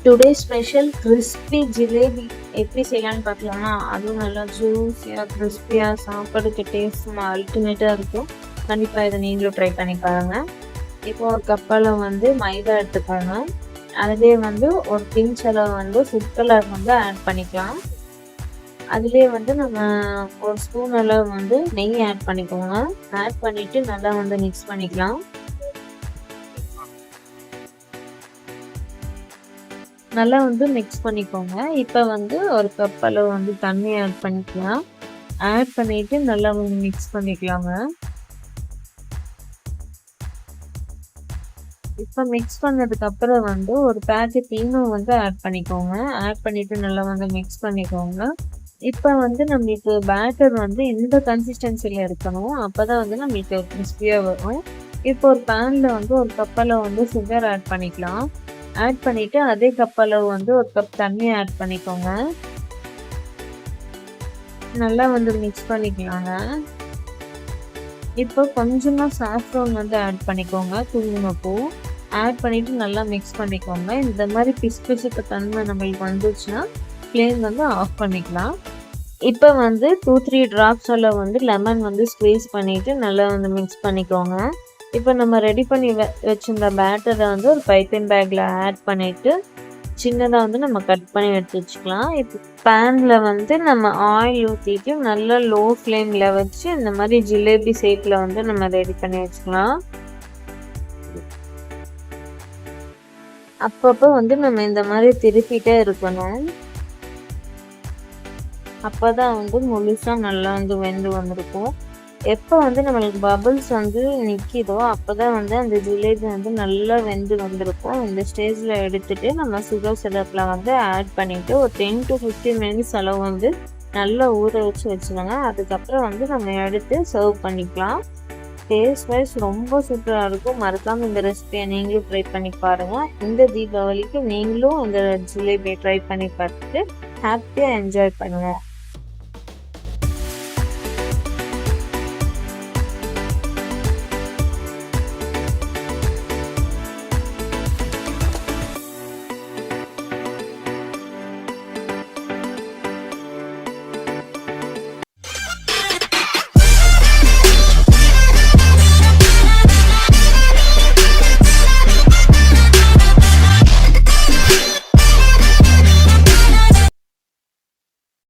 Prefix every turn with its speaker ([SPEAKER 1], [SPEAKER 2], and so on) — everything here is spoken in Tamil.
[SPEAKER 1] டுடே ஸ்பெஷல் கிறிஸ்பி ஜிலேபி எப்படி செய்யலான்னு பார்க்கலாமா? அதுவும் நல்லா ஜூஸியாக கிறிஸ்பியாக சாப்பாடுக்கு டேஸ்ட் அல்டிமேட்டாக இருக்கும். கண்டிப்பாக இதை நீங்களும் ட்ரை பண்ணி பாருங்கள். இப்போ ஒரு கப்பில் மைதா எடுத்துக்கோங்க. அதுலேயே ஒரு பிஞ்ச் அளவு ஃபுட் கலர் ஆட் பண்ணிக்கலாம். அதுலேயே நம்ம ஒரு ஸ்பூன் அளவு நெய் ஆட் பண்ணிக்கோங்க. ஆட் பண்ணிவிட்டு நல்லா மிக்ஸ் பண்ணிக்கலாம். நல்லா மிக்ஸ் பண்ணிக்கோங்க. இப்போ ஒரு கப் அளவு தண்ணி ஆட் பண்ணிக்கலாம். ஆட் பண்ணிட்டு நல்லா மிக்ஸ் பண்ணிக்கலாங்க. இப்போ மிக்ஸ் பண்ணதுக்கு அப்புறம் ஒரு பேக்கெட் ஈனோ ஆட் பண்ணிக்கோங்க. ஆட் பண்ணிட்டு நல்லா மிக்ஸ் பண்ணிக்கோங்க. இப்போ நம்மளுக்கு பேட்டர் இந்த கன்சிஸ்டன்சில இருக்கணும். அப்பதான் நம்மளுக்கு கிறிஸ்பியா வரும். இப்போ ஒரு பேன்ல ஒரு கப் அளவு சுகர் ஆட் பண்ணிக்கலாம். ஆட் பண்ணிட்டு அதே கப் அளவு ஒரு கப் தண்ணி ஆட் பண்ணிக்கோங்க. நல்லா மிக்ஸ் பண்ணிக்கலாங்க. இப்போ கொஞ்சமா சாஃப்ரான் ஆட் பண்ணிக்கோங்க. குங்குமப்பூ ஆட் பண்ணிட்டு நல்லா மிக்ஸ் பண்ணிக்கோங்க. இந்த மாதிரி பிசுக்கு தன்மை நம்மளுக்கு வந்துச்சுன்னா ஃப்ளேம் ஆஃப் பண்ணிக்கலாம். இப்போ 2-3 டிராப்ஸ் அளவு லெமன் ஸ்க்வீஸ் பண்ணிட்டு நல்லா மிக்ஸ் பண்ணிக்கோங்க. இப்போ நம்ம ரெடி பண்ணி வச்சிருந்த பேட்டரை ஒரு பைப்பிங் பேக்கில் ஆட் பண்ணிவிட்டு சின்னதாக நம்ம கட் பண்ணி எடுத்து வச்சுக்கலாம். இப்போ பேனில் நம்ம ஆயில் ஊற்றிட்டு நல்லா லோ ஃப்ளேமில் வச்சு இந்த மாதிரி ஜிலேபி ஷேப்பில் நம்ம ரெடி பண்ணி வச்சுக்கலாம். அப்பப்போ நம்ம இந்த மாதிரி திருப்பிட்டே இருக்கணும். அப்போ தான் முழுசாக நல்லா வெந்து வந்திருக்கும். எப்போ நம்மளுக்கு பபிள்ஸ் நிற்கிதோ அப்போ தான் அந்த ஜிலேபி நல்லா வெந்து வந்திருக்கும். இந்த ஸ்டேஜில் எடுத்துகிட்டு நம்ம சுகர் சிரப்பில் ஆட் பண்ணிவிட்டு ஒரு 10 to 15 மினிட்ஸ் அளவு நல்லா ஊற வச்சு வச்சுருங்க. அதுக்கப்புறம் நம்ம எடுத்து சர்வ் பண்ணிக்கலாம். டேஸ்ட் வைஸ் ரொம்ப சூப்பராக இருக்கும். மறக்காமல் இந்த ரெசிபியை நீங்களும் ட்ரை பண்ணி பாருங்கள். இந்த தீபாவளிக்கு நீங்களும் இந்த ஜிலேபியை ட்ரை பண்ணி பார்த்துட்டு ஹாப்பியாக என்ஜாய் பண்ணுங்கள்.